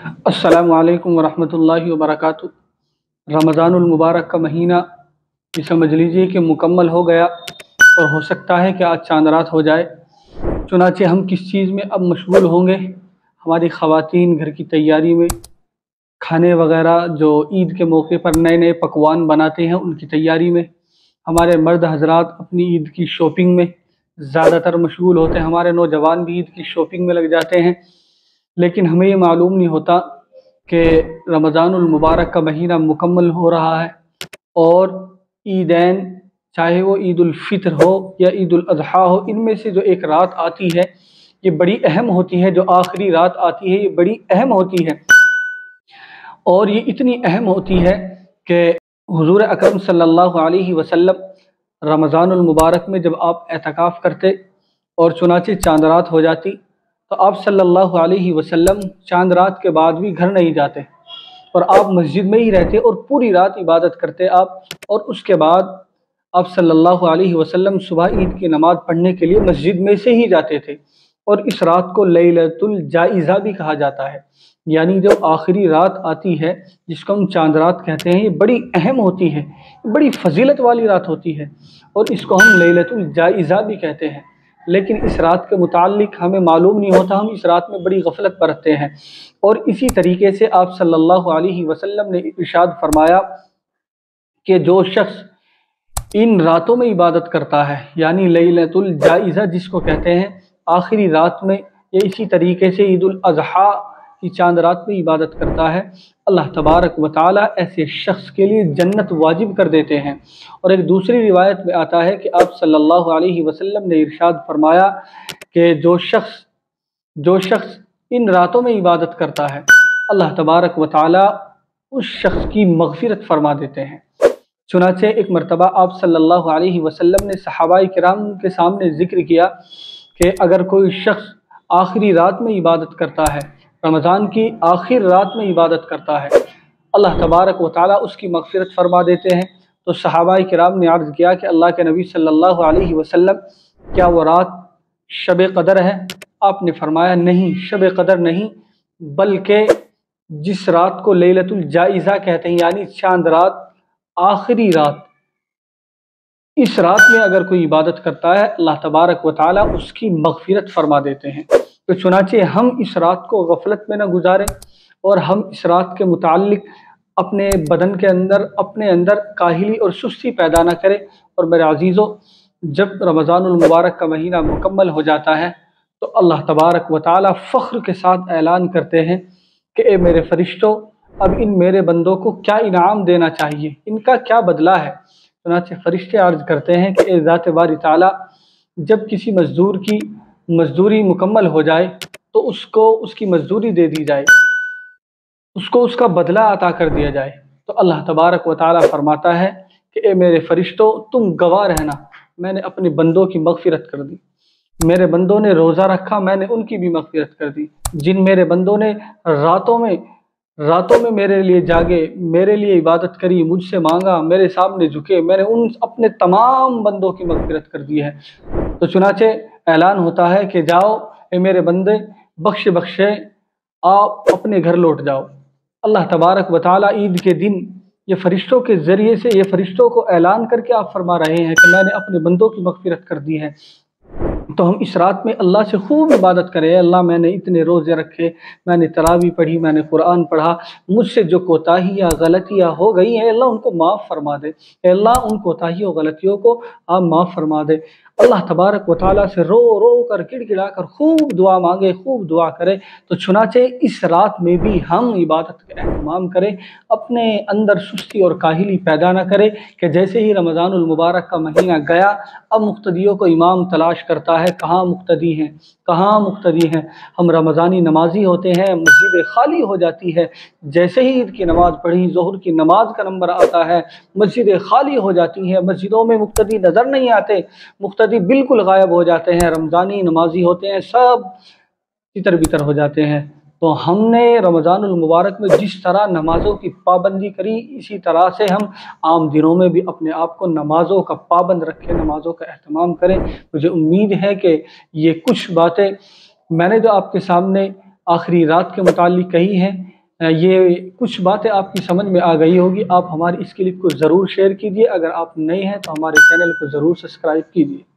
अस्सलामु अलैकुम वरहमतुल्लाहि वबरकातुह। रमज़ानुल मुबारक का महीना ये समझ लीजिए कि मुकम्मल हो गया और हो सकता है कि आज चांद रात हो जाए। चुनांचे हम किस चीज़ में अब मशगूल होंगे? हमारी ख़वातीन घर की तैयारी में, खाने वगैरह जो ईद के मौके पर नए नए पकवान बनाते हैं उनकी तैयारी में। हमारे मर्द हजरात अपनी ईद की शॉपिंग में ज़्यादातर मशगूल होते हैं। हमारे नौजवान भी ईद की शॉपिंग में लग जाते हैं। लेकिन हमें ये मालूम नहीं होता कि रमज़ानुल मुबारक का महीना मुकम्मल हो रहा है और ईदैन, चाहे वो ईद उल फितर हो या ईद उल अज़हा हो, इनमें से जो एक रात आती है ये बड़ी अहम होती है। जो आखिरी रात आती है ये बड़ी अहम होती है और ये इतनी अहम होती है कि हुज़ूर अकरम सल्लल्लाहु अलैहि वसल्लम रमज़ानुल मुबारक में जब आप एतकाफ़ करते और चुनांचे चांद रात हो जाती तो आप सल्लल्लाहु अलैहि वसल्लम चांद रात के बाद भी घर नहीं जाते और आप मस्जिद में ही रहते और पूरी रात इबादत करते आप। और उसके बाद आप सल्लल्लाहु अलैहि वसल्लम सुबह ईद की नमाज़ पढ़ने के लिए मस्जिद में से ही जाते थे। और इस रात को लैलतुल जाइज़ा भी कहा जाता है, यानी जो आखिरी रात आती है जिसको हम चांद रात कहते हैं, ये बड़ी अहम होती है, बड़ी फजीलत वाली रात होती है और इसको हम लैलतुल जाइज़ा भी कहते हैं। लेकिन इस रात के मुताल्लिक हमें मालूम नहीं होता, हम इस रात में बड़ी गफलत बरतते हैं। और इसी तरीके से आप सल्लल्लाहु अलैहि वसल्लम ने इरशाद फरमाया कि जो शख्स इन रातों में इबादत करता है, यानी लैलतुल जाइज़ा जिसको कहते हैं, आखिरी रात में, या इसी तरीके से ईद उल अज़हा की चांद रात में इबादत करता है, अल्लाह तबारक व तआला ऐसे शख्स के लिए जन्नत वाजिब कर देते हैं। और एक दूसरी रिवायत में आता है कि आप सल्लल्लाहु अलैहि वसल्लम ने इरशाद फरमाया कि जो शख्स इन रातों में इबादत करता है, अल्लाह तबारक व तआला उस शख्स की मग़फ़िरत फरमा देते हैं। चुनांचे एक मरतबा आप सल्लल्लाहु अलैहि वसल्लम ने सहाबाए किराम के सामने ज़िक्र किया कि अगर कोई शख्स आखिरी रात में इबादत करता है, रमज़ान की आखिर रात में इबादत करता है, अल्लाह तबारक व तआला उसकी मग़फ़िरत फरमा देते हैं। तो सहाबाए किराम ने अर्ज़ किया कि अल्लाह के नबी सल्लल्लाहु अलैहि वसल्लम, क्या वो रात शब क़दर है? आपने फरमाया नहीं, शब क़दर नहीं, बल्कि जिस रात को लैलतुल जाइज़ा कहते हैं, यानी चांद रात, आखिरी रात, इस रात में अगर कोई इबादत करता है अल्लाह तबारक व तआला उसकी मग़फ़िरत फरमा देते हैं। तो चुनांचे हम इस रात को गफलत में न गुजारें और हम इस रात के मुताल्लिक अपने बदन के अंदर, अपने अंदर काहिली और सुस्ती पैदा न करें। और मेरे अज़ीज़ों, जब रमज़ानुल मुबारक का महीना मुकम्मल हो जाता है तो अल्लाह तबारक व तआला फ़ख्र के साथ ऐलान करते हैं कि ए मेरे फ़रिश्तों, अब इन मेरे बंदों को क्या इनाम देना चाहिए, इनका क्या बदला है? चुनांचे फ़रिश्ते अर्ज़ करते हैं कि ए ज़ात बारी ताला, जब किसी मज़दूर की मज़दूरी मुकम्मल हो जाए तो उसको उसकी मज़दूरी दे दी जाए, उसको उसका बदला अता कर दिया जाए। तो अल्लाह तबारक व तआला फरमाता है कि ए मेरे फ़रिश्तों, तुम गवाह रहना, मैंने अपने बंदों की मग़फ़िरत कर दी। मेरे बंदों ने रोज़ा रखा, मैंने उनकी भी मग़फ़िरत कर दी। जिन मेरे बंदों ने रातों में मेरे लिए जागे, मेरे लिए इबादत करी, मुझसे मांगा, मेरे सामने झुके, मैंने उन अपने तमाम बंदों की मग़फ़िरत कर दी है। तो चुनांचे ऐलान होता है कि जाओ ए मेरे बंदे, बख्शे आप अपने घर लौट जाओ। अल्लाह तबारक व तआला ईद के दिन ये फ़रिश्तों के ज़रिए से, ये फ़रिश्तों को ऐलान करके आप फरमा रहे हैं कि मैंने अपने बंदों की मग़फ़िरत कर दी है। तो हम इस रात में अल्लाह से खूब इबादत करें। अल्लाह, मैंने इतने रोज़े रखे, मैंने तरावी पढ़ी, मैंने कुरान पढ़ा, मुझसे जो कोताहियाँ गलतियाँ हो गई हैं अल्लाह उनको माफ़ फरमा दे। अल्लाह उन कोताहियों गलतियों को आप माफ़ फरमा दे। अल्लाह तबारक व तआला से रो रो कर, गिड़गिड़ा कर खूब दुआ मांगे, खूब दुआ करें। तो चुनांचे इस रात में भी हम इबादत का एहतमाम करें, अपने अंदर सुस्ती और काहिली पैदा न करें कि जैसे ही रमज़ानुल मुबारक का महीना गया अब मुक़्तदियों को इमाम तलाश करता है, कहाँ मुक़्तदी हैं, कहाँ मुक़्तदी हैं। हम रमज़ानी नमाज़ी होते हैं, मस्जिदें खाली हो जाती है, जैसे ही ईद की नमाज़ पढ़ी, ज़ोहर की नमाज का नंबर आता है, मस्जिदें खाली हो जाती हैं, मस्जिदों में मुक़्तदी नज़र नहीं आते, मुक़्तदी बिल्कुल गायब हो जाते हैं। रमज़ानी नमाज़ी होते हैं सब तितर बितर हो जाते हैं। तो हमने रमज़ानुल मुबारक में जिस तरह नमाज़ों की पाबंदी करी, इसी तरह से हम आम दिनों में भी अपने आप को नमाज़ों का पाबंद रखें, नमाज़ों का एहतमाम करें। मुझे उम्मीद है कि ये कुछ बातें मैंने जो आपके सामने آخری رات کے متعلق کہی ہیں۔ یہ کچھ باتیں آپ کی سمجھ میں آ گئی ہوگی۔ آپ ہماری اس کلپ کو ضرور شیئر کیجیے۔ اگر آپ نئے ہیں تو ہمارے چینل کو ضرور سبسکرائب کیجیے۔